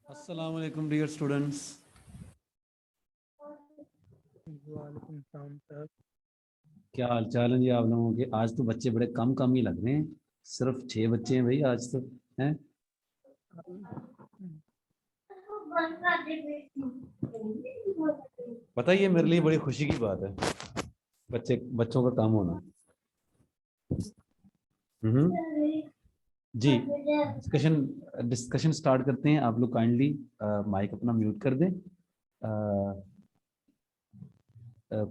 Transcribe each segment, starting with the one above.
अस्सलाम वालेकुम dear students. वालेकुम सलाम सर। क्या हाल चाल है जी आप लोगों के? आज तो बच्चे बड़े कम कम ही लग रहे हैं। सिर्फ 6 बच्चे हैं भाई आज तो। हैं? बताइए, मेरे लिए बड़ी खुशी की बात है बच्चों का काम होना। जी, डिस्कशन डिस्कशन स्टार्ट करते हैं। आप लोग काइंडली माइक अपना म्यूट कर दें।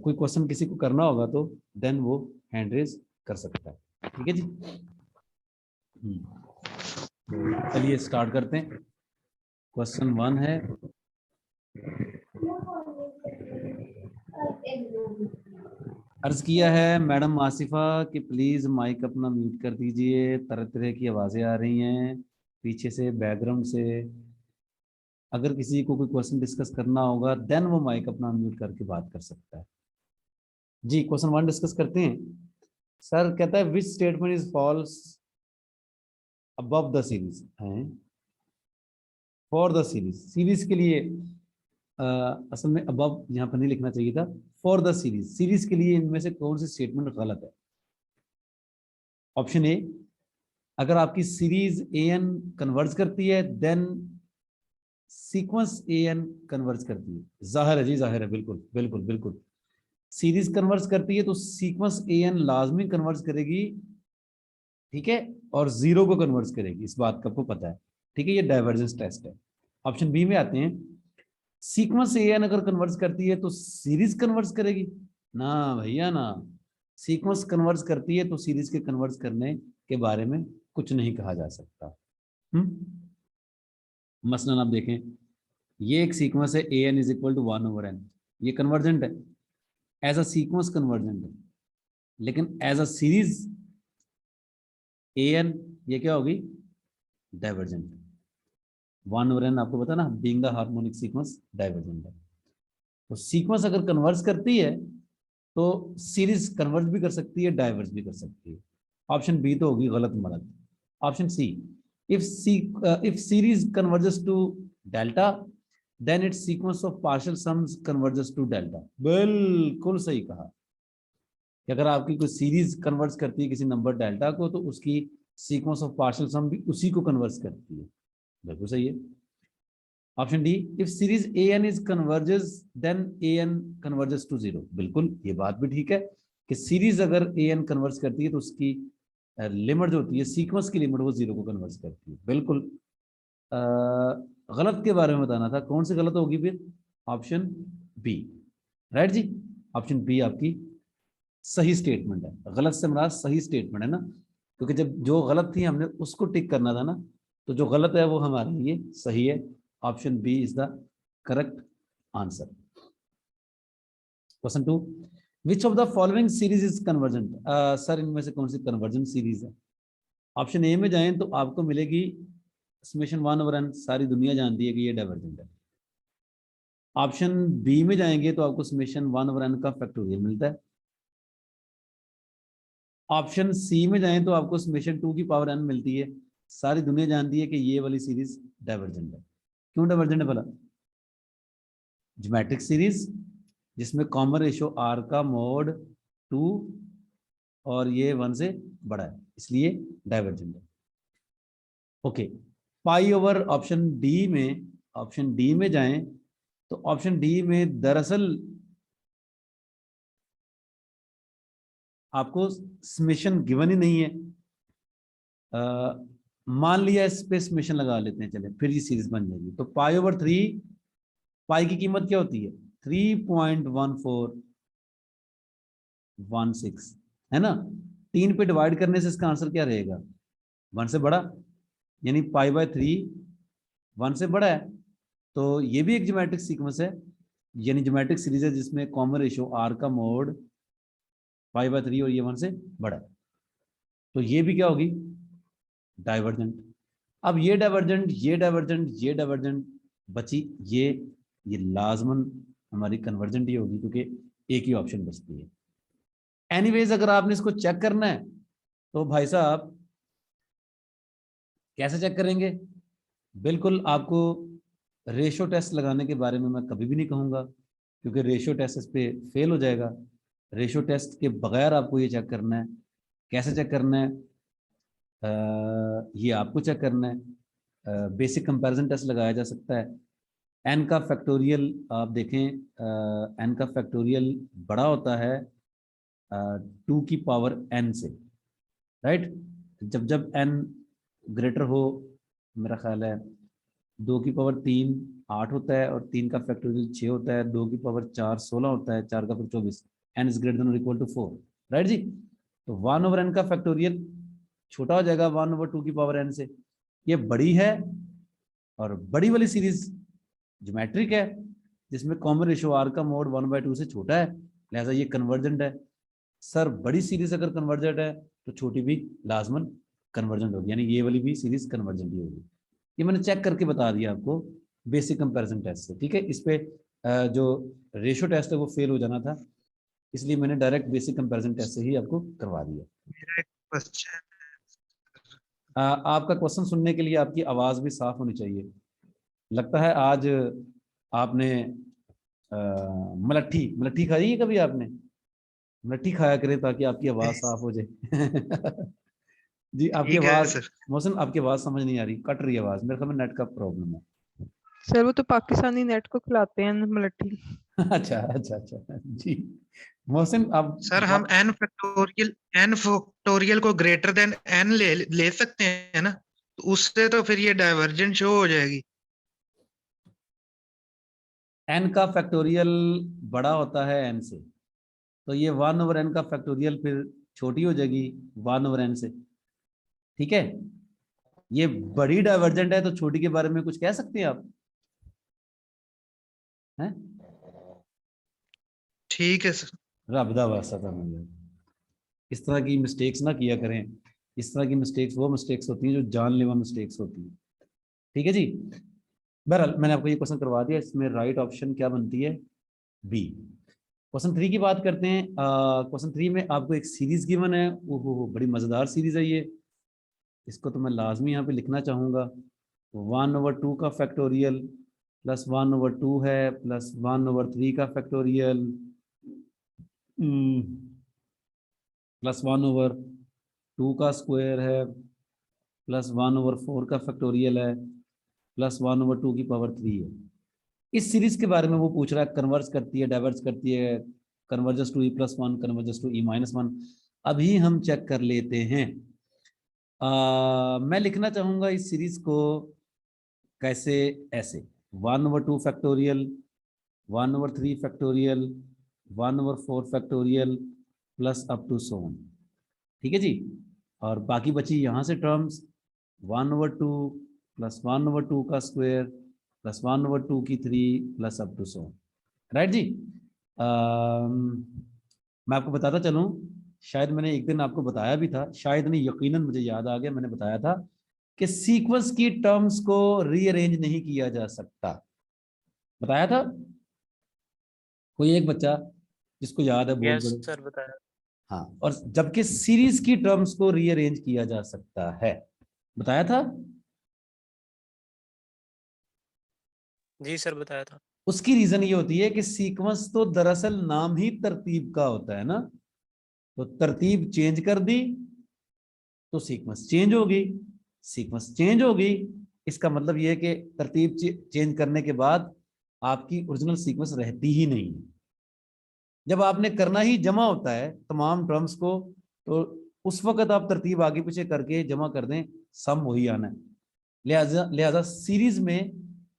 कोई क्वेश्चन किसी को करना होगा तो देन वो हैंड रेज कर सकता है। ठीक है जी। तो चलिए स्टार्ट करते हैं। क्वेश्चन 1 है। अर्ज किया है मैडम आसिफा कि प्लीज माइक अपना म्यूट कर दीजिए, तरह तरह की आवाजें आ रही हैं पीछे से, बैकग्राउंड से। अगर किसी को कोई क्वेश्चन डिस्कस करना होगा देन वो माइक अपना म्यूट करके बात कर सकता है। जी, क्वेश्चन 1 डिस्कस करते हैं। सर कहता है which statement is false above the series है फॉर द सीरीज। सीरीज के लिए असल में अबव यहाँ पर नहीं लिखना चाहिए था, फॉर द सीरीज। सीरीज के लिए इनमें से कौन सी स्टेटमेंट गलत है? ऑप्शन ए, अगर आपकी सीरीज ए एन कन्वर्ज करती है then sequence A N converge करती है। जाहिर है जी, जाहिर है, बिल्कुल बिल्कुल बिल्कुल। सीरीज कन्वर्ज करती है तो सीक्वेंस ए एन लाजमी कन्वर्ज करेगी। ठीक है, और जीरो को कन्वर्ज करेगी, इस बात का आपको पता है। ठीक है, ये डाइवर्जेंस टेस्ट है। ऑप्शन बी में आते हैं। सीक्वेंस ए एन अगर कन्वर्ज करती है तो सीरीज कन्वर्ज करेगी? ना भैया ना। सीक्वेंस कन्वर्ज करती है तो सीरीज के कन्वर्ज करने के बारे में कुछ नहीं कहा जा सकता। मसलन आप देखें, ये एक सीक्वेंस है a N is equal to 1/n। ये कन्वर्जेंट है, एज अ सीक्वेंस कन्वर्जेंट है। लेकिन as a series A N ये क्या होगी? डाइवर्जेंट। 1/n आपको पता ना, being the harmonic sequence divergent है। तो सीक्वेंस अगर कन्वर्ज करती है तो सीरीज कन्वर्ज भी कर सकती है, डाइवर्ज भी कर सकती है। ऑप्शन बी तो होगी गलत मलत। Option C, if if series converges to delta then it's sequence of partial sums converges to delta. बिल्कुल सही कहा कि अगर आपकी कोई सीरीज कन्वर्ज करती है किसी नंबर डेल्टा को तो उसकी सीक्वेंस ऑफ पार्शियल सम भी उसी को कन्वर्ज करती है। बिल्कुल सही है। Option D, if series A N is converges then A N converges to zero. बिल्कुल, ये बात भी ठीक है कि सीरीज अगर ए एन कन्वर्ज करती है तो उसकी लिमिट जो होती है, सीक्वेंस की लिमिट, वो जीरो को कन्वर्ज करती है। बिल्कुल। अ, गलत के बारे में बताना था, कौन सी गलत होगी फिर? Option B. राइट जी, ऑप्शन बी आपकी सही स्टेटमेंट है। गलत से हमारा सही स्टेटमेंट है ना, क्योंकि जब जो गलत थी हमने उसको टिक करना था ना, तो जो गलत है वो हमारे लिए सही है। Option B is the correct answer. Question 2, which of the following series is convergent? Sir इनमें से कौन सी कन्वर्जेंट सीरीज है? ऑप्शन ए में जाएं तो आपको मिलेगी समेशन 1/n, सारी दुनिया जानती है कि ये डाइवर्जेंट है। ऑप्शन बी में जाएंगे तो आपको समेशन 1/n का फैक्टोरियल मिलता है। ऑप्शन सी में जाएं तो आपको समेशन 2 की पावर n मिलती है। सारी दुनिया जानती है कि ये वाली सीरीज डाइवर्जेंट है। क्यों डाइवर्जेंट है भला? ज्योमेट्रिक सीरीज जिसमें कॉमन रेशियो आर का मोड 2 और ये 1 से बड़ा है, इसलिए डाइवर्जेंट है। Okay, pi over option D में, ऑप्शन डी में जाएं तो ऑप्शन डी में दरअसल आपको समेशन गिवन ही नहीं है। मान लिया इस पे समेशन लगा लेते हैं, चले फिर ये सीरीज बन जाएगी। तो पाई ओवर 3, पाई की कीमत क्या होती है? 3.1416, है ना। 3 पे डिवाइड करने से इसका आंसर क्या रहेगा? 1 से बड़ा, यानी पाई/3 1 से बड़ा है। तो ये भी एक ज्योमेट्रिक सीक्वेंस है, यानी ज्योमेट्रिक सीरीज है जिसमें कॉमन रेशियो आर का मोड पाई/3 और ये 1 से बड़ा है। तो ये भी क्या होगी? डाइवर्जेंट। अब ये डाइवर्जेंट, ये डाइवर्जेंट, ये डाइवर्जेंट बची, ये लाजमन हमारी कन्वर्जेंट ही होगी, क्योंकि एक ही ऑप्शन बचती है। एनीवेज, अगर आपने इसको चेक करना है तो भाई साहब कैसे चेक करेंगे? बिल्कुल आपको रेशो टेस्ट लगाने के बारे में मैं कभी भी नहीं कहूँगा, क्योंकि रेशो टेस्ट इस पे फेल हो जाएगा। रेशो टेस्ट के बगैर आपको ये चेक करना है। कैसे चेक करना है? ये आपको चेक करना है। बेसिक कंपैरिजन टेस्ट लगाया जा सकता है। एन का फैक्टोरियल आप देखें, एन का फैक्टोरियल बड़ा होता है 2 की पावर एन से, राइट। जब जब एन ग्रेटर हो, मेरा ख्याल है 2 की पावर 3 8 होता है, और 3 का फैक्टोरियल 6 होता है, 2 की पावर 4 16 होता है, 4 का फिर 24, n is greater than equal to 4, right जी। तो 1 ओवर एन का फैक्टोरियल छोटा हो जाएगा 1 ओवर 2 की पावर एन से। ये बड़ी है, और बड़ी वाली सीरीज ज्योमेट्रिक है, जिसमें कॉमन रेशियो आर का मोड 1/2 से छोटा है, लिहाजा ये कन्वर्जेंट है। सर बड़ी सीरीज अगर कन्वर्जेंट है तो छोटी भी लाजमन कन्वर्जेंट होगी, यानी ये वाली भी सीरीज कन्वर्जेंट ही होगी। ये मैंने चेक करके बता दिया आपको बेसिक कंपैरिजन टेस्ट से, ठीक है। इस पे जो रेशियो टेस्ट है वो फेल हो जाना था, इसलिए मैंने डायरेक्ट बेसिक कंपैरिजन टेस्ट से ही आपको करवा दिया। मेरा एक क्वेश्चन, आपका क्वेश्चन सुनने के लिए आपकी आवाज भी साफ होनी चाहिए। लगता है आज आपने मलट्ठी मलट्ठी खाई है कभी आपने? मलट्ठी खाया करें ताकि आपकी आवाज साफ हो जाए। जी आपकी ठीक है आवाज, सर। मौसम आपकी आवाज समझ नहीं आ रही, कट रही है आवाज, मेरे ख्याल में नेट का प्रॉब्लम है। सर वो तो पाकिस्तानी नेट को खिलाते हैं मलट्ठी। अच्छा अच्छा अच्छा जी। मोहसिन आप सर हम एन फैक्टोरियल को ग्रेटर देन एन ले सकते हैं ना, तो उससे तो फिर ये डाइवर्जेंट शो हो जाएगी। एन का फैक्टोरियल बड़ा होता है एन से, तो ये 1 ओवर एन का फैक्टोरियल फिर छोटी हो जाएगी 1 ओवर एन से, ठीक है। ये बड़ी डाइवर्जेंट है, तो छोटी के बारे में कुछ कह सकते हैं आप? हैं? ठीक है सर। रब दा वास्ता था मुझे, इस तरह की मिस्टेक्स ना किया करें। इस तरह की मिस्टेक्स वो मिस्टेक्स होती हैं जो जानलेवा मिस्टेक्स होती हैं, ठीक है जी। बहरहाल मैंने आपको ये क्वेश्चन करवा दिया, इसमें राइट ऑप्शन क्या बनती है? बी। क्वेश्चन 3 की बात करते हैं। क्वेश्चन 3 में आपको एक सीरीज गिवन है, ओहो बड़ी मजेदार सीरीज है ये, इसको तो मैं लाजमी यहाँ पे लिखना चाहूंगा। 1/2 का फैक्टोरियल प्लस 1/2 है, प्लस 1/3 का फैक्टोरियल, प्लस 1/2 का स्क्वायर है, प्लस 1/4 का फैक्टोरियल है, प्लस 1/2 की पावर 3 है। इस सीरीज के बारे में वो पूछ रहा है, कन्वर्ज करती है, डाइवर्ज करती है, converges to E+1, converges to E-1। अभी हम चेक कर लेते हैं। मैं लिखना चाहूंगा इस सीरीज को कैसे, ऐसे 1/2 factorial, 1/3 factorial, 1/4 factorial, plus up to so on, ठीक है जी। और बाकी बची यहाँ से टर्म्स 1/2 प्लस 1/2 का स्क्वायर प्लस 1/2 की 3 plus up to so, right जी। मैं आपको बताता चलूं, शायद मैंने एक दिन आपको बताया भी था, शायद नहीं यकीनन मुझे याद आ गया, मैंने बताया था कि सीक्वेंस की टर्म्स को रीअरेंज नहीं किया जा सकता, बताया था। कोई एक बच्चा जिसको याद है बोल यस दो। सर बताया। हाँ, और जबकि सीरीज की टर्म्स को रीअरेंज किया जा सकता है, बताया था। जी सर बताया था। उसकी रीजन ये होती है कि सीक्वेंस तो दरअसल नाम ही तरतीब का होता है ना, तो तरतीब चेंज कर दी तो सीक्वेंस चेंज होगी, सीक्वेंस चेंज होगी, इसका मतलब यह है कि तरतीब चेंज करने के बाद आपकी ओरिजिनल सीक्वेंस रहती ही नहीं है। जब आपने करना ही जमा होता है तमाम टर्म्स को, तो उस वक्त आप तरतीब आगे पीछे करके जमा कर दें, सम वही आना है। लिहाजा लिहाजा सीरीज में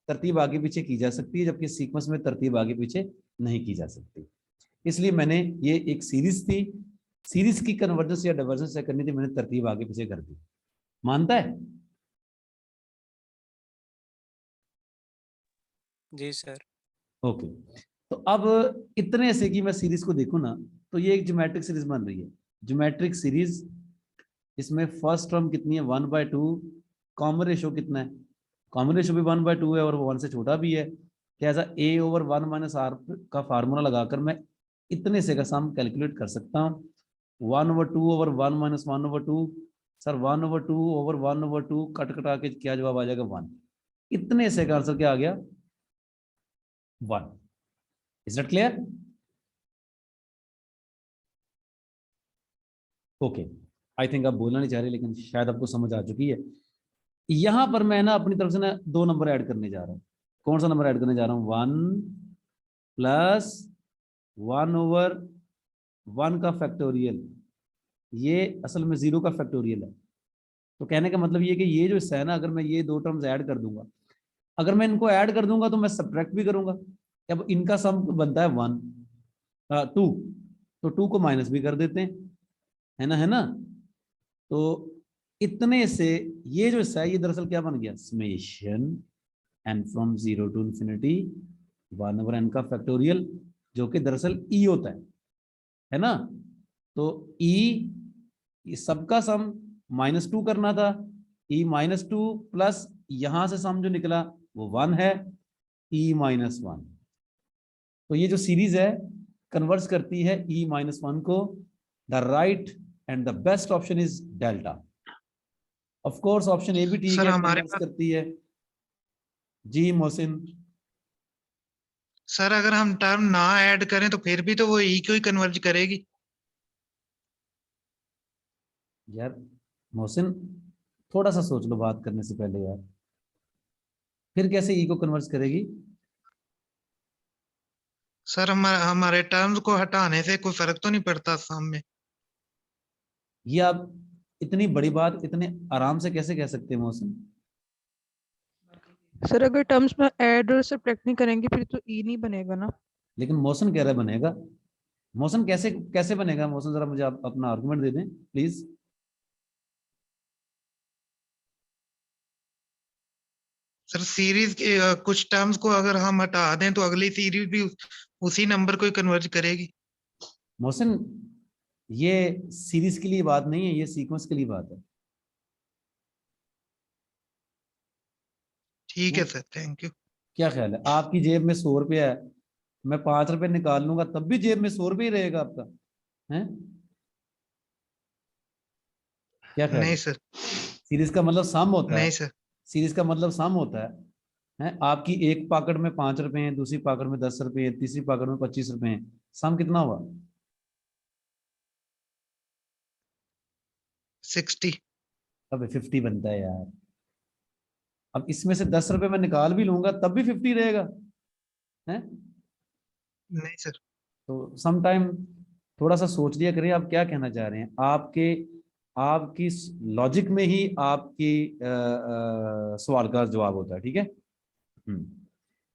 तरतीब आगे पीछे की जा सकती है, जबकि सीक्वेंस में तरतीब आगे पीछे नहीं की जा सकती। इसलिए मैंने ये एक सीरीज थी, सीरीज की कन्वर्जेंस या डाइवर्जेंस से करनी थी, मैंने तरतीब आगे पीछे कर दी। मानता है? जी सर। ओके। तो अब इतने से कि मैं सीरीज को देखूं ना, तो ये एक ज्योमेट्रिक सीरीज बन रही है, ज्योमेट्रिक सीरीज। इसमें फर्स्ट टर्म कितनी है? 1/2। कॉमन रेशो कितना है? कॉमन रेशो भी 1/2 है, और वो 1 से छोटा भी है। लिहाजा A/1 - R का फार्मूला लगाकर मैं इतने से का सम कैलकुलेट कर सकता हूँ। 1/2/1 - 1/2, सर 1/2/1/2 कट कटा के क्या जवाब आ जाएगा? 1। इतने से का आंसर क्या आ गया? 1. Is that clear? Okay, I think आप बोलना नहीं चाह रहे, लेकिन शायद आपको समझ आ चुकी है। यहां पर मैं ना अपनी तरफ से ना 2 नंबर ऐड करने जा रहा हूं। कौन सा नंबर ऐड करने जा रहा हूं? 1 प्लस 1/1 का फैक्टोरियल। ये असल में 0 का फैक्टोरियल है। तो कहने का मतलब ये कि ये जो हिस्सा है ना, अगर मैं ये 2 टर्म्स ऐड कर दूंगा, अगर मैं इनको ऐड कर दूंगा तो मैं सब्ट्रैक्ट भी करूंगा। अब इनका सम बनता है 2, तो 2 को माइनस भी कर देते हैं, है ना। तो इतने से ये जो हिस्सा है ये दरअसल क्या बन गया? Summation n from 0 to infinity 1/n का फैक्टोरियल, जो कि दरअसल e होता है ना। तो e सबका सम -2 करना था, e -2 प्लस यहां से सम जो निकला वो 1 है, e -1। तो ये जो सीरीज है कन्वर्स करती है e -1 को। The right and the best option is delta. Of course option A भी ठीक सर है, हमारे कन्वर्स पास, करती है। जी मोहसिन। सर अगर हम टर्म ना ऐड करें तो फिर भी तो वो ई को ही कन्वर्ज करेगी। यार मोहसिन, थोड़ा सा सोच लो बात करने से पहले यार। फिर कैसे ई को कन्वर्स करेगी? सर हमारे टर्म्स को हटाने से कोई फर्क तो नहीं पड़ता सम में। ये आप इतनी बड़ी बात इतने आराम से कैसे कह सकते हैं मोहसिन? सर अगर टर्म्स में ऐड और सब्ट्रैक्ट नहीं करेंगे फिर तो ई नहीं बनेगा ना। लेकिन मोहसिन कह रहा है बनेगा। मोहसिन कैसे कैसे बनेगा? मोहसिन जरा मुझे आप अपना आर्गुमेंट दे दें प्लीज। सर सीरीज के कुछ टर्म्स को अगर हम हटा दें तो अगली सीरीज भी उसी नंबर को ही कन्वर्ज करेगी। मोहसिन, ये सीरीज के लिए बात नहीं है, ये सीक्वेंस के लिए बात है। ठीक है सर, थैंक यू। क्या ख्याल है? आपकी जेब में 100 रुपया है, मैं 5 रुपए निकाल लूंगा तब भी जेब में 100 रुपये ही रहेगा आपका, है? क्या ख्याल नहीं है? सर, सीरीज का मतलब सम होता है। नहीं सर। सीरीज का मतलब सम होता है? आपकी एक पॉकेट में 5 रुपए हैं, दूसरी पॉकेट में 10 रुपए हैं, तीसरी पॉकेट में 25 रुपए हैं। सम कितना हुआ? 60। अब 50 बनता है यार। अब इसमें से 10 रुपए मैं निकाल भी लूंगा तब भी 50 रहेगा, है? नहीं सर। तो सम टाइम थोड़ा सा सोच लिया करें आप क्या कहना चाह रहे हैं। आपके आपकी लॉजिक में ही आपकी सवाल का जवाब होता है, ठीक है।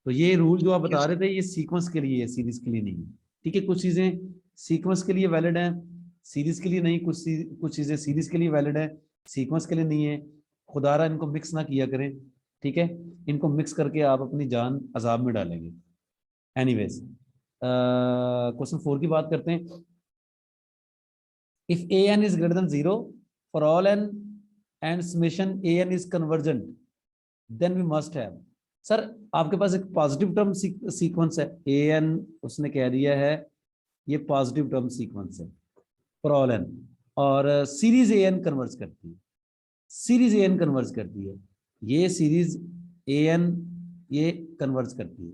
तो ये रूल जो आप थैंक यू बता सर। रहे थे ये सीक्वेंस के लिए है, सीरीज के लिए नहीं है, ठीक है। कुछ चीजें सीक्वेंस के लिए वैलिड हैं, सीरीज के लिए नहीं। कुछ चीजें सीरीज के लिए वैलिड है, सीक्वेंस के लिए नहीं है। खुदारा इनको मिक्स ना किया करें, ठीक है। इनको मिक्स करके आप अपनी जान अजाब में डालेंगे। एनीवेज, क्वेश्चन 4 की बात करते हैं। If an is greater than 0 for all n and summation an is convergent, then we must have। Sir आपके पास एक पॉजिटिव टर्म सीक्वेंस है an, उसने कह दिया है ये पॉजिटिव टर्म सीक्वेंस है फॉर ऑल n, और सीरीज an कन्वर्ज करती है, सीरीज an कन्वर्ज करती है, ये सीरीज an ये कन्वर्ज करती है।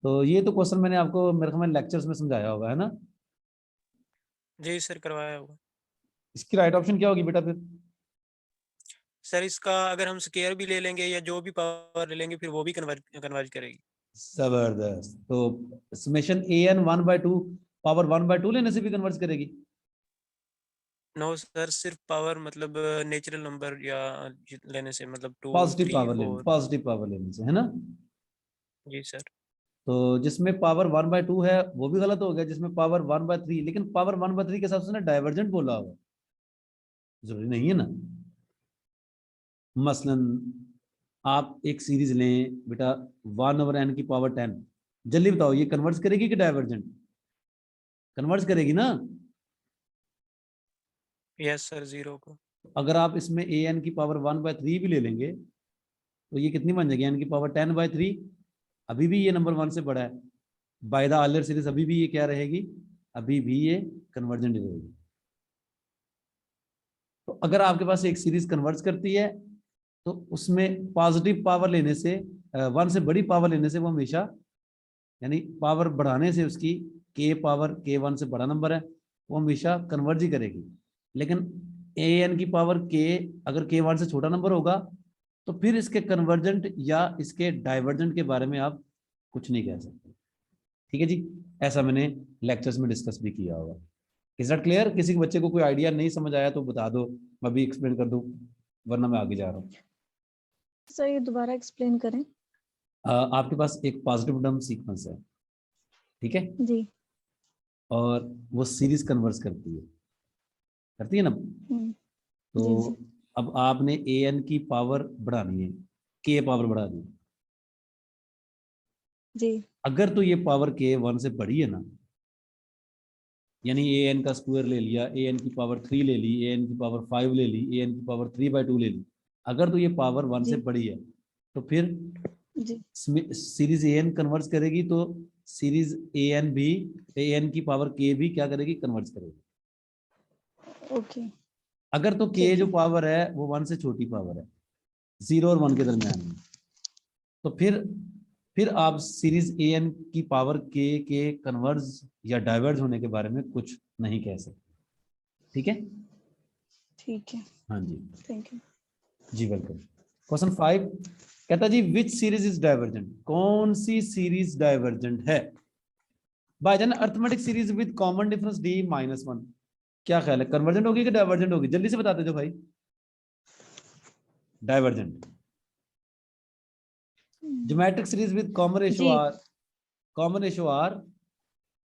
तो ये तो क्वेश्चन मैंने आपको मेरे ख्याल में लेक्चर्स में समझाया होगा, है ना। जी सर, करवाया होगा। इसकी राइट ऑप्शन क्या होगी बेटा फिर? सर इसका अगर हम स्केयर भी ले लेंगे या जो भी पावर ले लेंगे फिर वो भी कन्वर्ज करेगी। जबरदस्त। तो समेशन an 1/2 पावर 1/2 लेने से भी कन्वर्ज करेगी? नो सर, सिर्फ पावर मतलब नेचुरल नंबर या लेने से, मतलब 2 3 4। पॉजिटिव पावर लेने से, है ना। जी सर। तो जिसमें पावर 1/2 है वो भी गलत हो गया, जिसमें पावर 1/3, लेकिन पावर 1/3 के हिसाब से ना डाइवर्जेंट बोला होगा, जरूरी नहीं है ना। मसलन आप एक सीरीज लें बेटा 1/n की पावर 10, जल्दी बताओ ये कन्वर्ज करेगी कि डाइवर्जेंट? कन्वर्ज करेगी ना। यस सर, 0 को। अगर आप इसमें an की पावर 1/3 भी ले लेंगे तो ये कितनी बन जाएगी? n की पावर 10/3। अभी भी ये नंबर 1 से बड़ा है। बाय द आलर सीरीज अभी भी ये क्या रहेगी? अभी भी ये कन्वर्जेंट रहेगी। तो अगर आपके पास एक सीरीज कन्वर्ज करती है तो उसमें पॉजिटिव पावर लेने से 1 से बड़ी पावर लेने से वो हमेशा यानी पावर बढ़ाने से उसकी k पावर k1 से बड़ा नंबर है, वो हमेशा कन्वर्ज ही करेगी। लेकिन an की पावर k अगर k1 से छोटा नंबर होगा तो फिर इसके कन्वर्जेंट या इसके डाइवर्जेंट के बारे में आप कुछ नहीं कह सकते। ठीक है जी, ऐसा मैंने लेक्चर्स में डिस्कस भी किया होगा। Is that clear? किसी के बच्चे को कोई आइडिया नहीं समझ आया तो बता दो, मैं भी एक्सप्लेन कर दूं, वरना मैं आगे जा रहा हूँ। सर ये दोबारा एक्सप्लेन करें। आपके पास एक पॉजिटिव टर्म सीक्वेंस है, ठीक है, जी। और वो सीरीज कन्वर्स करती है ना। जी तो जी अब आपने an की पावर बढ़ानी है, k पावर बढ़ा दी। जी अगर तो ये पावर k 1 से बड़ी है ना, यानी an का स्क्वायर ले लिया, an की पावर 3 ले ली, an की पावर 5 ले ली, an की पावर 3/2 ले ली, अगर तो ये पावर 1 से जी बड़ी है तो फिर जी सीरीज an कन्वर्स करेगी, तो सीरीज an भी, an की पावर k भी क्या करेगी, कन्वर्स करेगी। ओके। अगर तो k ठीक जो है। पावर है वो 1 से छोटी पावर है, 0 और 1 के दरमियान में, तो फिर आप सीरीज an की पावर k के कन्वर्ज या डाइवर्ज होने के बारे में कुछ नहीं कह सकते। ठीक है, ठीक है, हाँ जी थैंक यू। जी, वेलकम। क्वेश्चन 5 कहता जी विच सीरीज इज डाइवर्जेंट, कौन सी सीरीज डाइवर्जेंट है? भाईजान arithmetic series with common difference d -1, क्या ख्याल है, कन्वर्जेंट होगी कि डाइवर्जेंट होगी? जल्दी से बताते जो भाई। Divergent. Geometric series with common ratio जी। r, कॉमन रेशियो r,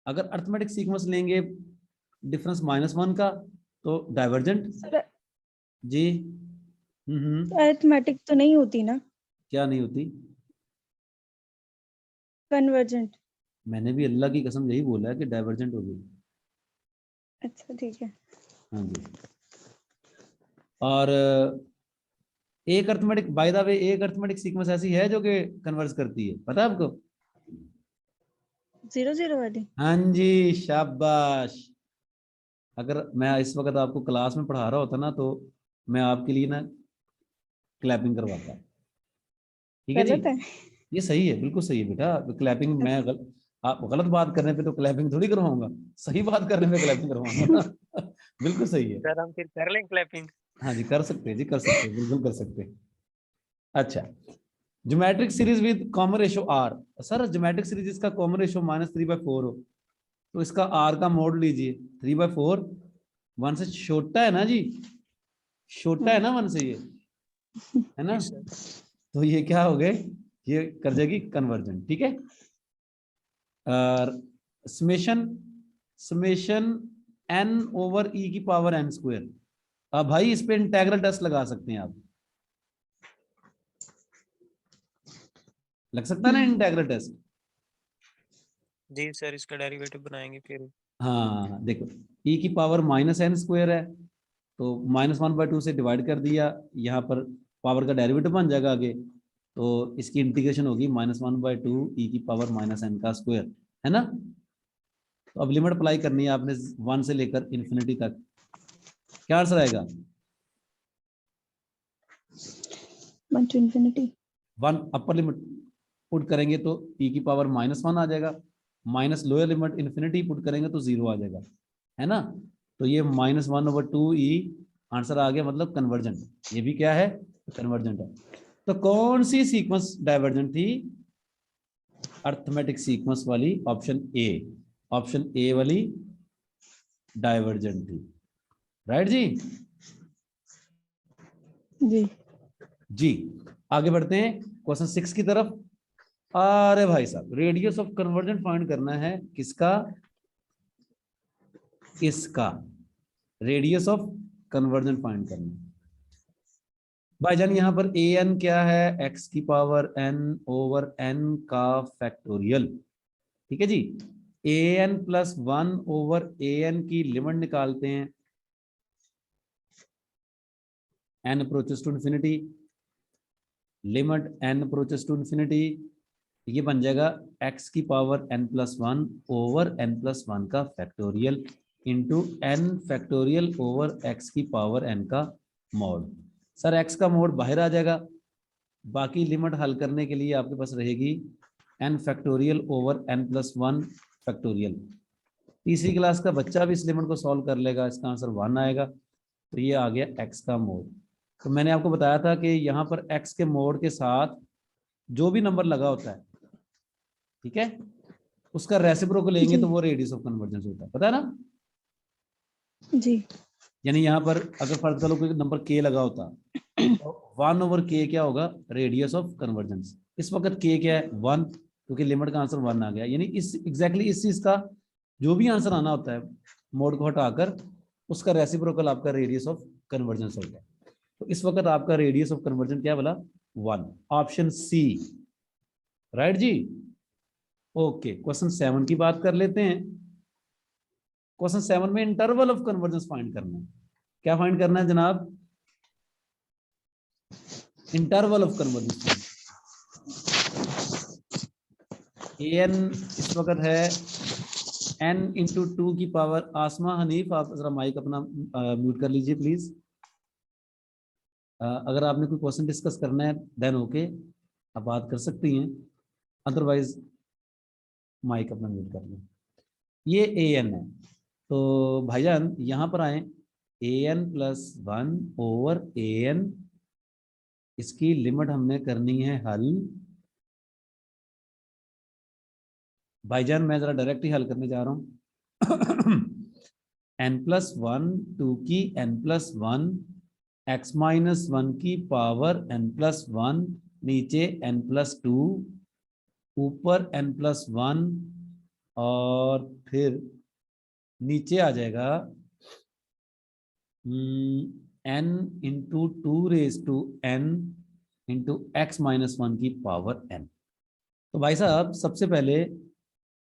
अगर अर्थमेटिक सीक्वेंस लेंगे डिफरेंस -1 का तो डाइवर्जेंट। सर जी अरिथमेटिक तो नहीं होती ना, क्या नहीं होती? कन्वर्जेंट। मैंने भी अल्लाह की कसम यही बोला है कि डाइवर्जेंट होगी। अच्छा ठीक है। हाँ जी, और एक अर्थमेटिक, बाय द वे एक अर्थमेटिक सीक्वेंस ऐसी है जो कि कन्वर्ज करती है, पता है आपको? 0 0 वाली। हाँ जी, शाबाश। अगर मैं इस वक्त आपको क्लास में पढ़ा रहा होता ना तो मैं आपके लिए ना क्लैपिंग करवाता। ठीक है जी, गलत है। ये सही है, बिल्कुल सही है बेटा। क्लैपिंग मैं आप गलत बात करने पे तो क्लैपिंग थोड़ी करवाऊंगा, सही बात करने पे क्लैपिंग करवाऊंगा। बिल्कुल सही है। सर हम फिर कर लें क्लैपिंग? हाँ जी, कर सकते हैं जी, कर सकते हैं, बिल्कुल कर सकते हैं। अच्छा, geometric series with common ratio r, sir geometric series इसका कॉमन रेशियो -3/4 हो तो इसका r का मोड लीजिए, 3/4, 1 से छोटा है ना जी, छोटा है ना 1 से, ये है ना, जी सर। तो ये क्या हो गए, ये कर जाएगी कन्वर्जन। ठीक है, और समेशन n ओवर e की पावर n स्क्वायर। अब भाई इस पे इंटेग्रल टेस्ट लगा सकते हैं आप, लग सकता है ना इंटेग्रल टेस्ट? जी सर, इसका डेरिवेटिव बनाएंगे फिर। हाँ देखो, e की पावर -n स्क्वायर है तो -1/2 से डिवाइड कर दिया, यहाँ पर पावर का डेरिवेटिव बन जाएगा आगे, तो इसकी इंटीग्रेशन होगी -1/2 e की पावर -n का स्क्वायर, है ना। तो अब लिमिट अप्लाई करनी है आपने 1 से लेकर इन्फिनिटी तक, क्या आंसर आएगा? 1 to infinity। 1 upper limit put करेंगे तो e की पावर -1 आ जाएगा, minus lower limit infinity put करेंगे तो 0 आ जाएगा, है ना। तो ये -1/2e आंसर आ गया, मतलब कन्वर्जेंट। ये भी क्या है, कन्वर्जेंट है। तो कौन सी सीक्वेंस डाइवर्जेंट थी? अर्थमेटिक सीक्वेंस वाली, ऑप्शन ए वाली डाइवर्जेंट थी, राइट जी। जी जी, आगे बढ़ते हैं क्वेश्चन 6 की तरफ। अरे भाई साहब, रेडियस ऑफ कन्वर्जेंट फाइंड करना है, किसका? इसका रेडियस ऑफ कन्वर्जेंट फाइंड करना है। भाईजान यहाँ पर ए एन क्या है, x की पावर n ओवर n का फैक्टोरियल। ठीक है जी, A N plus 1 over A N की लिमिट निकालते हैं, n approaches to infinity, limit n approaches to infinity, ये बन जाएगा x की पावर n+1 ओवर n+1 का factorial into n factorial over x की पावर n का मॉड। सर x का मोड बाहर आ जाएगा, बाकी लिमिट हल करने के लिए आपके पास रहेगी n factorial over n plus 1 factorial. तीसरी क्लास का बच्चा भी इस लिमिट को सॉल्व कर लेगा, इसका आंसर 1 आएगा। तो ये आ गया x का मोड। तो मैंने आपको बताया था कि यहाँ पर x के मोड के साथ जो भी नंबर लगा होता है, ठीक है, उसका रेसिप्रोकल लेंगे जी। तो वो रेडियस ऑफ कन्वर्जेंस होता है, पता है ना। जी। यानी यहाँ पर अगर फर्ज करो कोई नंबर k लगा होता तो 1/k क्या होगा, रेडियस ऑफ कन्वर्जेंस। इस वक्त k क्या है, 1, क्योंकि लिमिट का आंसर 1 आ गया। यानी इस एग्जैक्टली इस चीज का जो भी आंसर आना होता है मोड को हटाकर, उसका रेसिप्रोकल आपका रेडियस ऑफ कन्वर्जेंस हो गया। तो इस वक्त आपका रेडियस ऑफ कन्वर्जन क्या बोला, 1, ऑप्शन सी, राइट जी। ओके, क्वेश्चन 7 की बात कर लेते हैं। क्वेश्चन 7 में इंटरवल ऑफ कन्वर्जेंस फाइंड करना है। क्या फाइंड करना है जनाब, इंटरवल ऑफ कन्वर्जेंस। an इस वक्त है n इंटू 2 की पावर, आसमा हनीफ आप जरा माइक अपना म्यूट कर लीजिए प्लीज। अगर आपने कोई क्वेश्चन डिस्कस करना है देन ओके, आप बात कर सकती हैं, अदरवाइज माइक अपना म्यूट कर लें। ये an है, तो भाईजान यहाँ पर आए, an प्लस 1 ओवर an, इसकी लिमिट हमने करनी है हल। भाईजान मैं जरा डायरेक्ट ही हल करने जा रहा हूँ। n प्लस 1 2 की n प्लस 1 x माइनस 1 की पावर n प्लस 1, नीचे n प्लस 2, ऊपर n प्लस 1, और फिर नीचे आ जाएगा n into 2 raise to n into x minus 1 की पावर n। तो भाई साहब सबसे पहले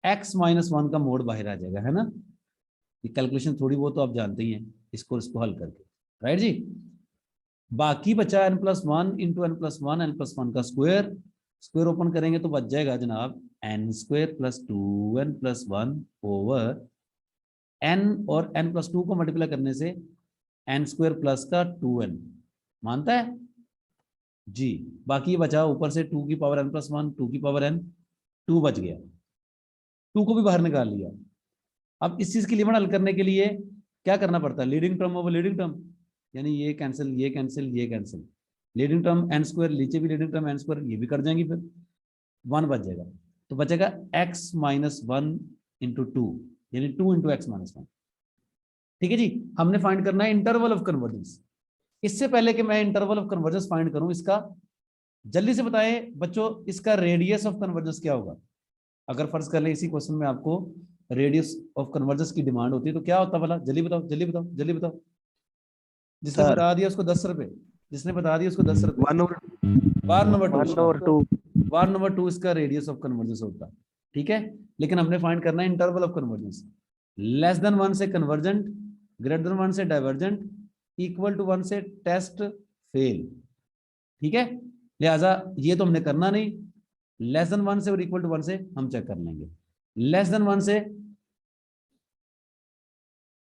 x माइनस 1 का मोड बाहर आ जाएगा, है ना। ये कैलकुलेशन थोड़ी बहुत तो आप जानते ही हैं, इसको हल करके, राइट जी। बाकी बचा n plus 1 into n plus 1, n plus 1 का स्क्वायर, स्क्वायर ओपन करेंगे तो बच जाएगा जनाब n square plus 2n plus 1 over n, और n प्लस 2 को मल्टीप्लाई करने से n स्क्वायर प्लस का 2n, मानता है जी। बाकी बचा ऊपर से 2 की पावर n प्लस 1, 2 की पावर n, 2 बच गया, 2 को भी बाहर निकाल लिया। अब इस चीज की लिमिट हल करने के लिए क्या करना पड़ता है, leading term over leading term, यानी ये कैंसिल ये कैंसिल ये cancel, leading term N square, नीचे भी लीडिंग टर्म एन स्क्वायर, ये भी कट जाएंगी, फिर 1 बच जाएगा। तो बचेगा x माइनस 1 इंटू 2, यानी 2 इंटू एक्स माइनस 1। ठीक है जी, हमने फाइंड करना है इंटरवल ऑफ कन्वर्जेंस। इससे पहले कि मैं इंटरवल ऑफ कन्वर्जेंस फाइंड करूं, इसका जल्दी से बताएं बच्चों, इसका रेडियस ऑफ कन्वर्जेंस क्या होगा। अगर फर्ज कर ले इसी क्वेश्चन में आपको रेडियस ऑफ कन्वर्जेंस की डिमांड होती है तो क्या होता भला, जल्दी बताओ जल्दी बताओ जल्दी बताओ। जिसने सर, बता दिया उसको 10 रुपए, जिसने बता दिया उसको 10 रुपए। 1/2 बार नंबर 2, 1/2 बार नंबर 2 इसका रेडियस ऑफ कन्वर्जेंस होता है, ठीक है। लेकिन हमने फाइंड करना है interval of convergence. Less than 1 से कन्वर्जेंट, ग्रेटर देन 1 से डाइवर्जेंट, इक्वल टू 1 से टेस्ट फेल, ठीक है। लिहाजा ये तो हमने करना नहीं, लेस देन 1 से और इक्वल टू 1 से हम चेक कर लेंगे। लेस देन 1 से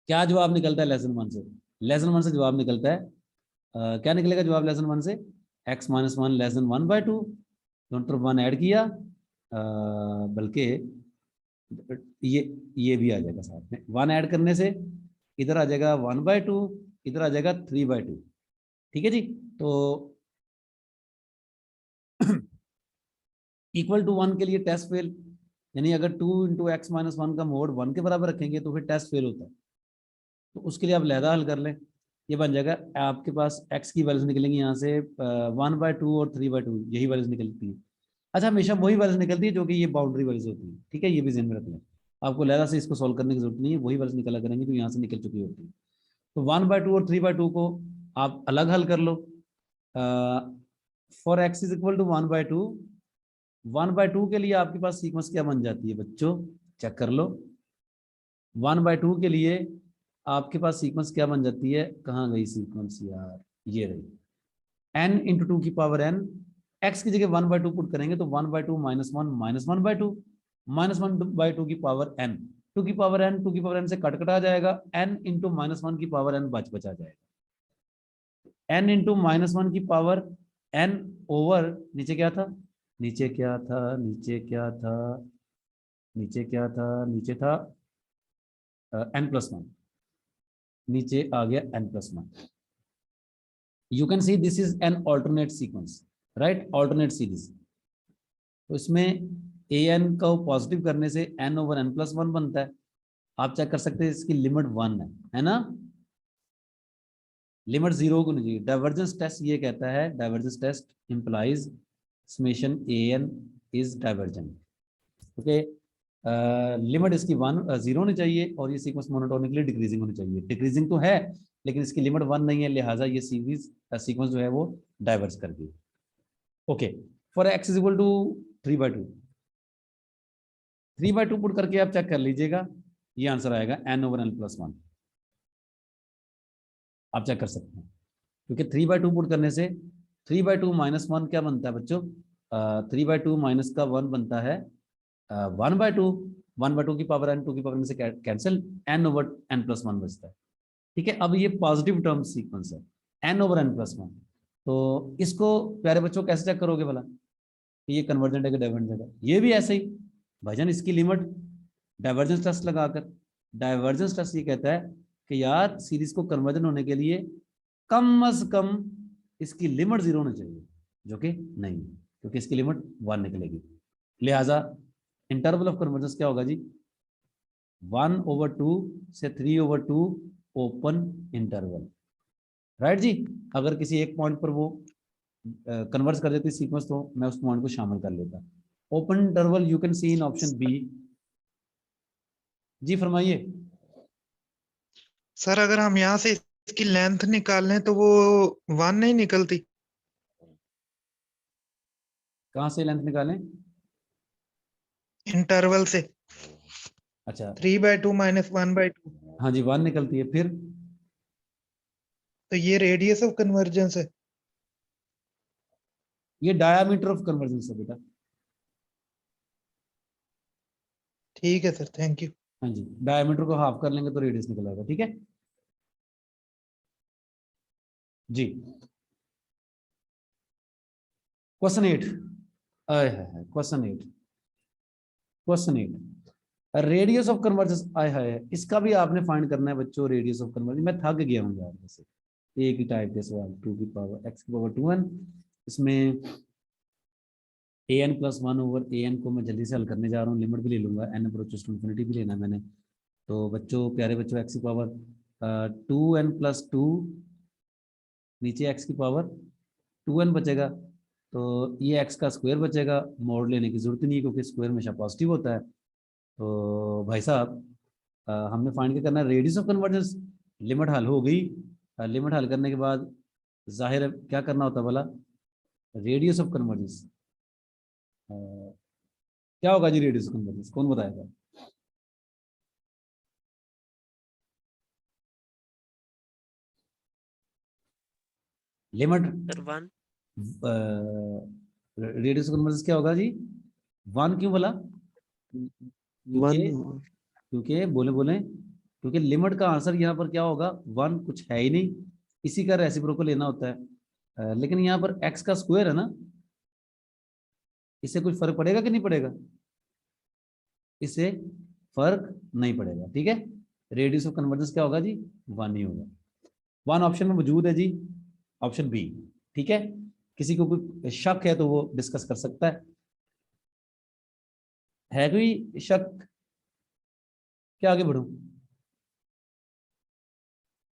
क्या जवाब निकलता है, लेस देन 1 से, लेस देन 1 से जवाब निकलता है क्या निकलेगा जवाब लेस देन 1 से, x माइनस 1 लेस देन 1/2, दोनों तरफ 1 ऐड किया, बल्कि ये भी आ जाएगा साथ में, 1 ऐड करने से इधर आ जाएगा 1/2, इधर आ जाएगा 3/2, ठीक है जी। तो इक्वल टू 1 के लिए टेस्ट फेल, यानी अगर 2 इंटू एक्स माइनस 1 का मोड 1 के बराबर रखेंगे तो फिर टेस्ट फेल होता है। तो उसके लिए आप लहदा हल कर लें, ये बन जाएगा आपके पास x की वैल्यूज निकलेंगी यहाँ से 1/2 और 3/2, यही वैल्यूज निकलती है। अच्छा, हमेशा वही वैल्यूज निकलती है जो कि ये बाउंड्री वैल्यूज होती है, ठीक है, ये भी ध्यान में रख लें। आपको लहदा से इसको सॉल्व करने की जरूरत नहीं है, वही वैल्यूज निकला करेंगे जो यहाँ से निकल चुकी होती है। तो 1/2 और 3/2 को आप अलग हल कर लो। For x is equal to 1/2, 1/2 के लिए आपके पास सीक्वेंस क्या बन जाती है बच्चों, चेक कर लो। 1/2 के लिए आपके पास सीक्वेंस क्या बन जाती है, कहाँ गई सीक्वेंस यार, ये रही, n इंटू 2 की पावर n, x की जगह 1/2 पुट करेंगे तो 1/2 माइनस 1 माइनस 1/2 माइनस 1/2 की पावर n, 2 की पावर n, 2 की पावर n से कट कटा जाएगा, n इंटू माइनस 1 की पावर n बचा जाएगा, n इंटू माइनस 1 की पावर n ओवर नीचे क्या था नीचे क्या था, नीचे क्या था, नीचे क्या था, नीचे था n+1, नीचे आ गया n+1। You can see this is an alternate sequence, right, alternate series. तो इसमें an को पॉजिटिव करने से n/n+1 बनता है। आप चेक कर सकते हैं इसकी लिमिट 1 है ना, लिमिट 0 को नहीं चाहिए। डाइवर्जेंस टेस्ट ये कहता है, divergence test implies summation an is divergent. Okay, limit इसकी 0 होनी चाहिए और ये सीक्वेंस मोनोटोनिकली डिक्रीजिंग होनी चाहिए। डिक्रीजिंग तो है लेकिन इसकी लिमिट 1 नहीं है, लिहाजा ये सीरीज सीक्वेंस जो है वो डाइवर्स कर गई। Okay, for x is equal to 3/2, 3/2 put करके आप चेक कर लीजिएगा, ये आंसर आएगा n/n+1। आप चेक कर सकते हैं क्योंकि 3/2 पुट करने से 3/2 - 1 क्या बनता है बच्चों, 3/2 माइनस का 1 बनता है 1/2, 1/2 की पावर n, 2 की पावर n से कैंसिल, n/n+1 बचता है। ठीक है, अब ये पॉजिटिव टर्म सीक्वेंस है n/n+1। तो इसको प्यारे बच्चों कैसे चेक करोगे भला कि ये कन्वर्जेंट है कि डाइवर्जेंट है? ये भी ऐसे ही भाईजान, इसकी लिमिट डाइवर्जेंस टेस्ट लगाकर, डाइवर्जेंस टेस्ट ये कहता है कि यार सीरीज को कन्वर्जन होने के लिए कम से कम इसकी लिमिट 0 होनी चाहिए, जो कि नहीं है क्योंकि इसकी लिमिट 1 निकलेगी। लिहाजा इंटरवल ऑफ कन्वर्जेंस क्या होगा जी, 1/2 से 3/2 ओपन इंटरवल, राइट जी। अगर किसी एक पॉइंट पर वो कन्वर्स कर देती सीक्वेंस तो मैं उस पॉइंट को शामिल कर लेता। Open interval you can see in option B. जी फरमाइए। सर अगर हम यहाँ से इसकी लेंथ निकाल लें तो वो 1 नहीं निकलती? कहाँ से लेंथ निकालें? इंटरवल से। अच्छा 3/2 - 1/2, हाँ जी, 1 निकलती है। फिर तो ये रेडियस ऑफ कन्वर्जेंस है। ये डायामीटर ऑफ कन्वर्जेंस है बेटा। ठीक है सर, थैंक यू। हाँ जी, डायमीटर को हाफ कर लेंगे तो रेडियस निकल आएगा। ठीक है जी। Question 8, question 8, question 8, radius of convergence आया है, इसका भी आपने फाइंड करना है बच्चों। रेडियस ऑफ कन्वर्जेंस, मैं थक गया हूँ यार वैसे, एक ही टाइप के सवाल, 2 की पावर x की पावर 2n, इसमें an+1/an को मैं जल्दी से हल करने जा रहा हूँ। लिमिट भी ले लूंगा, n अप्रोचेस टू इन्फिनिटी भी लेना मैंने। तो बच्चों, प्यारे बच्चों, x की पावर 2n+2, नीचे x की पावर 2n बचेगा, तो ये x का स्क्वायर बचेगा। मोड लेने की जरूरत नहीं है क्योंकि स्क्वायर हमेशा पॉजिटिव होता है। तो भाई साहब, हमने फाइंड क्या करना है, रेडियस ऑफ कन्वर्जेंस। लिमिट हल हो गई, लिमिट हल करने के बाद जाहिर है क्या करना होता है बोला, रेडियस ऑफ कन्वर्जेंस क्या होगा जी? रेडियस ऑफ कन्वर्जेंस कौन बताएगा? Limit sir 1। Radius of convergence क्या होगा जी? 1 क्यों बोला? क्योंकि क्योंकि बोले बोले क्योंकि लिमिट का आंसर यहाँ पर क्या होगा, 1, कुछ है ही नहीं, इसी का रेसिप्रोकल लेना होता है। लेकिन यहाँ पर x का स्क्वायर है ना, इससे कुछ फर्क पड़ेगा कि नहीं पड़ेगा? इससे फर्क नहीं पड़ेगा। ठीक है, रेडियस ऑफ कन्वर्जेंस क्या होगा जी? 1 ही होगा। 1 ऑप्शन में मौजूद है जी, ऑप्शन बी। ठीक है, किसी को कोई शक है तो वो डिस्कस कर सकता है कोई शक? क्या आगे बढ़ूं?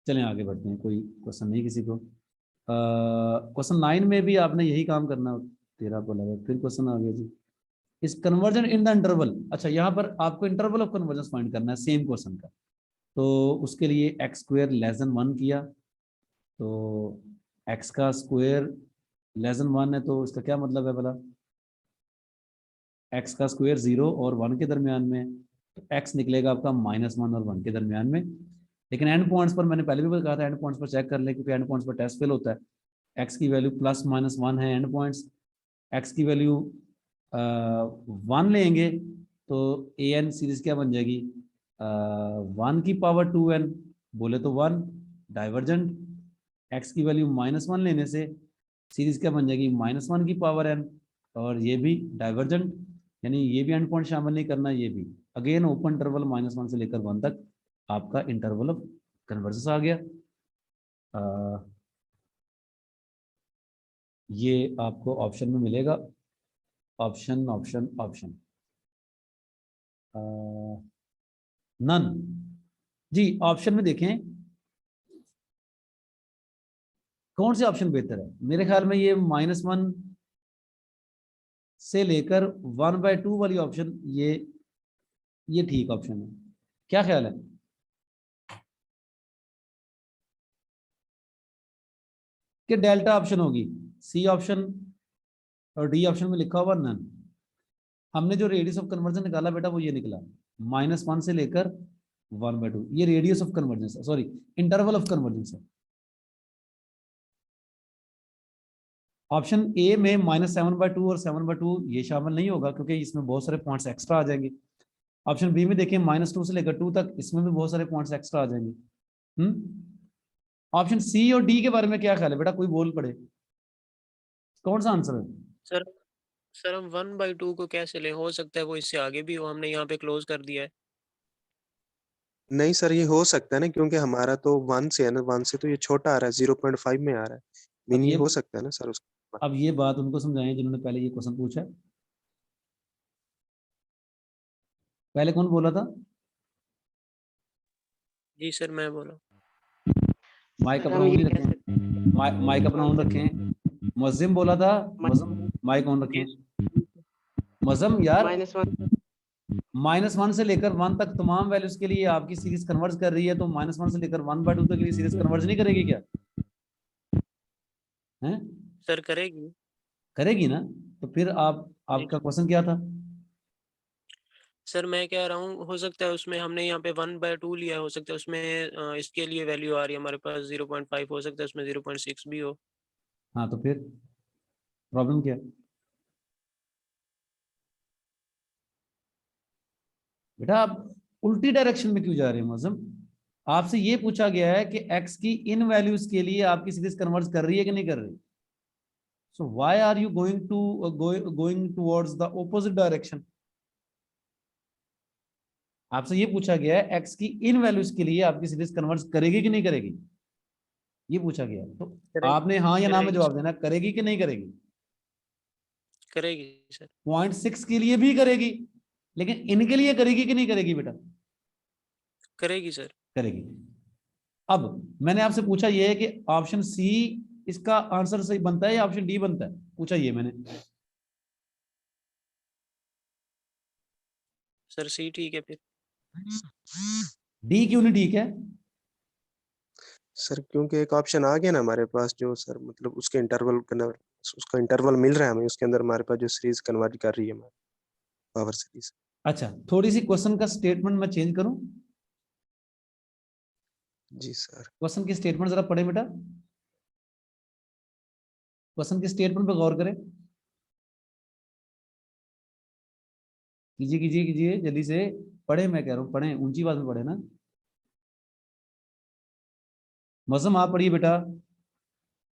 चलें आगे बढ़ते हैं, कोई क्वेश्चन नहीं किसी को। क्वेश्चन 9 में भी आपने यही काम करना, 13 को लगा, फिर क्वेश्चन आ गया जी, इस कन्वर्जन इन द इंटरवल। अच्छा, यहाँ पर आपको इंटरवल ऑफ कन्वर्जेंस फाइंड करना है सेम क्वेश्चन का। तो उसके लिए x² <1 किया, तो x का स्क्वायर <1 है, तो इसका क्या मतलब है भला? x का स्क्वायर 0 और 1 के दरमियान में, तो x निकलेगा आपका -1 और 1 के दरमियान में। लेकिन एंड पॉइंट्स पर मैंने पहले भी कहा था, एंड पॉइंट्स पर चेक कर ले क्योंकि एंड पॉइंट्स पर टेस्ट फेल होता है। x की वैल्यू +-1 है एंड पॉइंट्स, x की वैल्यू 1 लेंगे तो an सीरीज क्या बन जाएगी, 1 की पावर 2n, बोले तो 1 डाइवर्जेंट। x की वैल्यू -1 लेने से सीरीज क्या बन जाएगी, -1 की पावर n, और ये भी डाइवर्जेंट, यानी ये भी एंड पॉइंट शामिल नहीं करना, ये भी। अगेन ओपन इंटरवल -1 से लेकर 1 तक आपका इंटरवल ऑफ कन्वर्जेंस आ गया। ये आपको ऑप्शन में मिलेगा, ऑप्शन ऑप्शन ऑप्शन नन। जी ऑप्शन में देखें कौन से ऑप्शन बेहतर है। मेरे ख्याल में ये -1 से लेकर 1/2 वाली ऑप्शन, ये ठीक ऑप्शन है। क्या ख्याल है? कि डेल्टा ऑप्शन होगी, सी ऑप्शन और डी ऑप्शन में लिखा हुआ नन। हमने जो रेडियस ऑफ कन्वर्जन निकाला बेटा वो ये निकला, -1 से लेकर 1/2। ये रेडियस ऑफ कन्वर्जेंस है, सॉरी इंटरवल ऑफ कन्वर्जेंस है। ऑप्शन ए में -7/2 और 7/2 ये शामिल नहीं होगा क्योंकि इसमें बहुत सारे पॉइंट्स एक्स्ट्रा आ जाएंगे। ऑप्शन बी में देखें -2 से लेकर 2 तक, इसमें भी बहुत सारे पॉइंट्स एक्स्ट्रा आ जाएंगे। ऑप्शन सी और डी के बारे में क्या ख्याल है बेटा, कोई बोल पड़े, कौन सा आंसर है? सर हम 1/2 को कैसे लें? हो सकता है वो इससे आगे भी हो, हमने यहाँ पे क्लोज कर दिया है। नहीं सर, ये हो सकता है ना, क्योंकि हमारा तो 1 से है ना, 1 से तो ये छोटा आ रहा है, 0.5 में आ रहा है। मीन ये हो सकता है ना सर उसका। अब ये बात उनको समझाएं जिन्होंने पहले ये क्वेश्चन पूछा है। पहले कौन बोला था? जी सर मैं बोला। माइक अपना ऑन रखें, माइक अपना ऑन रखें। मुअज्जिम बोला था, मुअज्जिम माइक ऑन रखें। मुअज्जिम यार -1 से लेकर 1 तक तमाम वैल्यूज के लिए आपकी सीरीज कन्वर्ज कर रही है, तो -1 से लेकर 1/2 तक के लिए सीरीज कन्वर्ज नहीं करेगी क्या? हैं सर करेगी। करेगी ना। तो फिर आपका क्वेश्चन क्या था? सर मैं कह रहा हूँ हो सकता है उसमें हमने यहाँ पे 1/2 लिया है, हो सकता है उसमें इसके लिए वैल्यू आ रही है हमारे पास 0.5, हो सकता है उसमें 0.6 भी हो। हाँ तो फिर प्रॉब्लम क्या है? बेटा आप उल्टी डायरेक्शन में क्यों जा रहे हैं मौजम? आपसे ये पूछा गया है कि x की इन वैल्यूज के लिए आपकी सीरीज कन्वर्ज कर रही है कि नहीं कर रही। So why are you going towards the opposite direction? आपसे ये पूछा गया है x की इन वैल्यूज के लिए आपकी सीरीज कन्वर्ज करेगी कि नहीं करेगी, ये पूछा गया है। तो आपने हाँ या ना में जवाब देना, करेगी कि नहीं करेगी। करेगी सर। 0.6 के लिए भी करेगी, लेकिन इनके लिए करेगी कि नहीं करेगी बेटा? करेगी सर। करेगी। अब मैंने आपसे पूछा ये है कि ऑप्शन सी इसका आंसर सही बनता है या ऑप्शन डी बनता है, पूछा ये मैंने। सर सी ठीक है फिर। डी क्यों नहीं ठीक है? सर क्योंकि एक ऑप्शन आ गया ना हमारे पास, जो सर मतलब उसका इंटरवल मिल रहा है हमें, उसके अंदर हमारे पास जो सीरीज कन्वर्ट कर रही है हमारी पावर सीरीज। अच्छा थोड़ी सी क्वेश्चन का स्टेटमेंट मैं चेंज करूं? जी सर। क्वेश्चन की स्टेटमेंट जरा पढ़े बेटा, क्वेश्चन की स्टेटमेंट पे गौर करें। कीजिए कीजिए कीजिए जल्दी से पढ़े, मैं कह रहा हूं पढ़े, ऊंची आवाज में पढ़े ना। मौसम आप पढ़िए बेटा,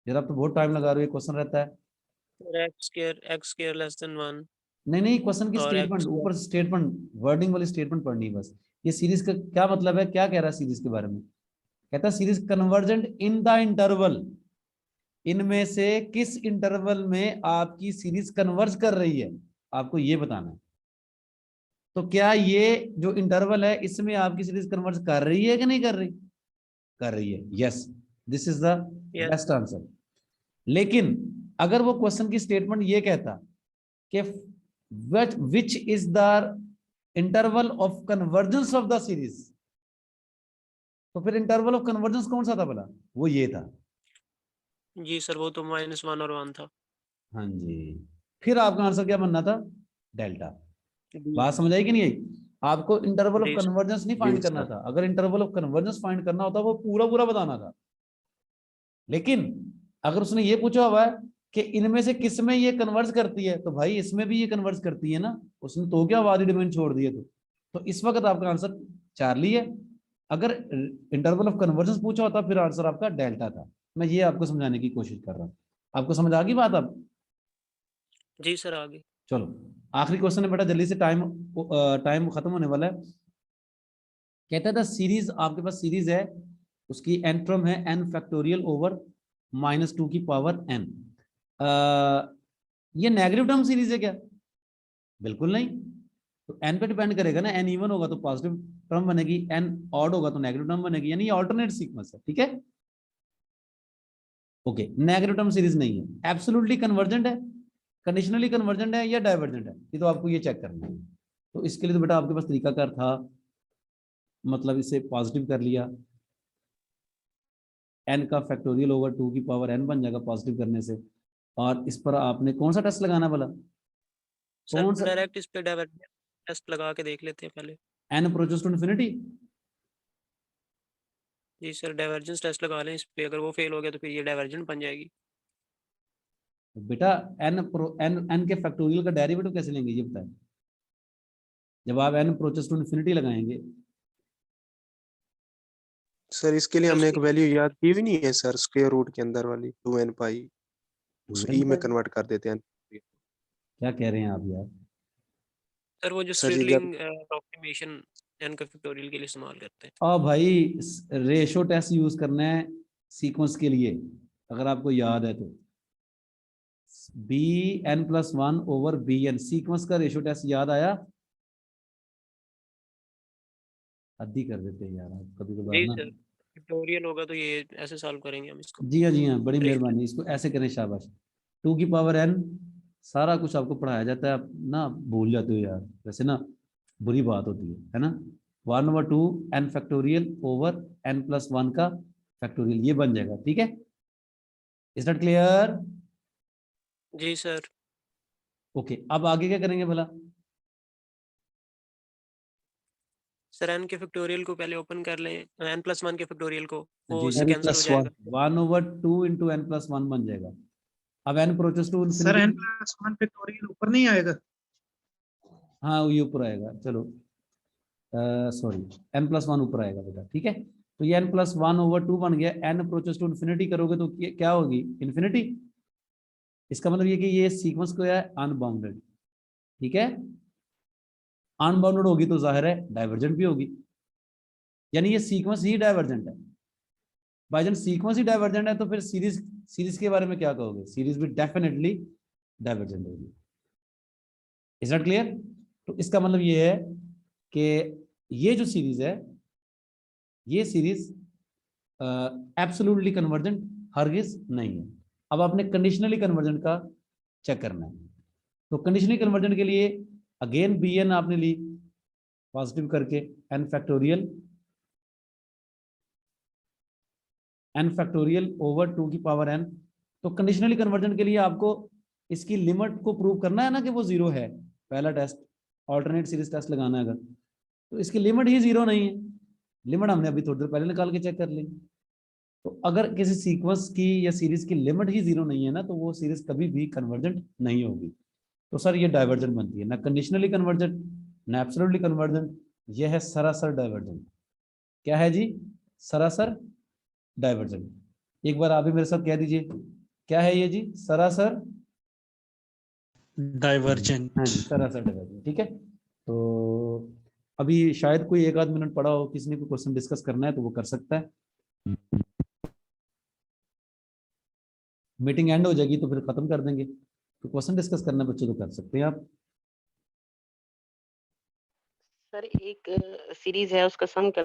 जरा आप तो बहुत टाइम लगा रहे हो, क्वेश्चन रहता है। x square less than 1 नहीं क्वेश्चन की और स्टेटमेंट, x ऊपर स्टेटमेंट वर्डिंग वाली स्टेटमेंट पढ़नी है बस। ये सीरीज का क्या मतलब है, क्या कह रहा है सीरीज के बारे में? कहता है series convergent in the interval, इनमें से किस इंटरवल में आपकी सीरीज कन्वर्ज कर रही है, आपको ये बताना है। तो क्या ये जो इंटरवल है इसमें आपकी सीरीज कन्वर्ज कर रही है कि नहीं कर रही? कर रही है, yes, this is the best answer. लेकिन अगर वो क्वेश्चन की स्टेटमेंट ये कहता कि which is the interval of convergence of the series, तो फिर इंटरवल ऑफ कन्वर्जेंस कौन सा था भला? वो ये था। जी सर वो तो -1 और 1 था। हाँ जी, फिर आपका आंसर क्या बनना था? डेल्टा। बात समझ आई कि नहीं आई? आपको इंटरवल ऑफ कन्वर्जेंस नहीं फाइंड करना था, अगर इंटरवल ऑफ कन्वर्जेंस फाइंड करना होता वो पूरा पूरा बताना था। लेकिन अगर उसने ये पूछा हुआ है कि इनमें से किस में ये कन्वर्ज करती है, तो भाई इसमें भी ये कन्वर्ज करती है ना, उसने तो क्या वादी डोमेन छोड़ दिए। तो इस वक्त आपका आंसर चार्ली है। अगर इंटरवल ऑफ कन्वर्जेंस पूछा होता फिर आंसर आपका डेल्टा था। मैं ये आपको समझाने की कोशिश कर रहा हूँ, आपको समझ आ गई बात? अब जी सर आ गई। चलो आखिरी क्वेश्चन है बेटा, जल्दी से, टाइम खत्म होने वाला है। कहता था सीरीज, आपके पास सीरीज है, उसकी एन टर्म है n फैक्टोरियल ओवर -2 की पावर n। ये नेगेटिव टर्म सीरीज है क्या? बिल्कुल नहीं। तो n पे डिपेंड करेगा ना, n इवन होगा तो पॉजिटिव टर्म बनेगी, n ऑड होगा तो नेगेटिव टर्म बनेगी, यानी ये ऑल्टरनेट सीक्वेंस है। ठीक है, ओके। नेगेटिव टर्म सीरीज नहीं है, एब्सोल्युटली कन्वर्जेंट है, कंडीशनली कन्वर्जेंट है या डाइवर्जेंट है, ये तो आपको ये चेक करना है। तो इसके लिए तो बेटा आपके पास तरीकाकार था, मतलब इसे पॉजिटिव कर लिया, n का फैक्टोरियल ओवर 2 की पावर n बन जाएगा पॉजिटिव करने से। और इस पर आपने कौन सा टेस्ट लगाना बोला? कौन सर सा? डायरेक्ट इस पे डाइवर्जेंस टेस्ट लगा के देख लेते हैं पहले। n approaches to infinity. जी सर डाइवर्जेंस टेस्ट लगा लें इस पे, अगर वो फेल हो गया तो फिर ये डाइवर्जेंट बन जाएगी। बेटा n के फैक्टोरियल का डेरिवेटिव कैसे लेंगे ये बताएं। जब आप n अप्रोचेस टू इन्फिनिटी लगाएंगे, सर इसके लिए सर हमने एक उसकी वैल्यू याद की हुई नहीं है सर, स्क्वायर रूट के अंदर वाली 2n पाई, उस 2n e में पर कन्वर्ट कर देते हैं। क्या कह रहे हैं आप यार? सर वो जो सर जी जब स्टिरलिंग अप्रोक्सीमेशन n का फैक्टोरियल के लिए इस्तेमाल करते हैं। और भाई रेशो टेस्ट यूज करना है सीक्वेंस के लिए, अगर आपको याद है तो bn+1 ओवर bn, सीक्वेंस का रेशो टेस्ट याद आया? हद्दी कर देते हैं यार आप कभी कभार जी ना। सर फैक्टोरियल होगा तो ये ऐसे सॉल्व करेंगे हम इसको। जी हाँ, जी हाँ, बड़ी रेशो मेहरबानी, इसको ऐसे करें, शाबाश। 2 की पावर n, सारा कुछ आपको पढ़ाया जाता है, आप ना भूल जाते हो यार, वैसे ना बुरी बात होती है ना। 1/2 n फैक्टोरियल ओवर n+1 का फैक्टोरियल, ये बन जाएगा। ठीक है, इज दैट क्लियर? जी सर। ओके, अब आगे क्या करेंगे भला? सर n के फैक्टोरियल को पहले ओपन कर लें, n+1 के फैक्टोरियल को, वो जी उससे जी, कैंसिल हो जाएगा। 1/2 इंटू n+1 बन जाएगा। अब n approaches to sir infinity. n+1 factorial ऊपर नहीं आएगा? हाँ ये ऊपर आएगा, चलो सॉरी, n+1 ऊपर आएगा बेटा। ठीक है, तो ये n+1/2 बन गया। n अप्रोचेस टू इन्फिनिटी करोगे तो क्या होगी? इन्फिनिटी। इसका मतलब ये कि ये सीक्वेंस को है अनबाउंडेड। ठीक है, अनबाउंडेड होगी तो जाहिर है डाइवर्जेंट भी होगी, यानी ये सीक्वेंस ही डाइवर्जेंट है। बाई जन सीक्वेंस ही डाइवर्जेंट है तो फिर सीरीज, सीरीज के बारे में क्या कहोगे? सीरीज भी डेफिनेटली डाइवर्जेंट होगी। Is not clear? तो इसका मतलब ये है कि ये जो सीरीज है, ये सीरीज एब्सोल्युटली कन्वर्जेंट हरगिज नहीं है। अब आपने कंडीशनली कन्वर्जेंट का चेक करना है। तो कंडीशनली कन्वर्जेंट के लिए अगेन bn आपने ली पॉजिटिव करके, n फैक्टोरियल ओवर 2 की पावर n। तो कंडीशनली कन्वर्जेंट के लिए आपको इसकी लिमिट को प्रूव करना है ना कि वो जीरो है। पहला टेस्ट, ऑल्टरनेट सीरीज टेस्ट लगाना है अगर, तो इसकी लिमिट ही जीरो नहीं है। लिमिट हमने अभी थोड़ी देर पहले निकाल के चेक कर ली। तो अगर किसी सीक्वेंस की या सीरीज की लिमिट ही जीरो नहीं है ना, तो वो सीरीज कभी भी कन्वर्जेंट नहीं होगी। तो सर ये डाइवर्जेंट बनती है, ना कंडीशनली कन्वर्जेंट ना एब्सोल्युटली कन्वर्जेंट, ये है सरासर डाइवर्जेंट। क्या है जी? सरासर डाइवर्जेंट। एक बार आप भी मेरे साथ कह दीजिए, क्या है ये जी? सरासर डाइवर्जेंट। हाँ जी, सरासर डाइवर्जेंट। ठीक है, तो अभी शायद कोई एक आध मिनट पड़ा हो, किसी ने कोई क्वेश्चन डिस्कस करना है तो वो कर सकता है। मीटिंग एंड हो जाएगी तो फिर खत्म कर देंगे। तो क्वेश्चन डिस्कस करना बच्चों तो कर सकते हैं आप। सर एक सीरीज है उसका सम कर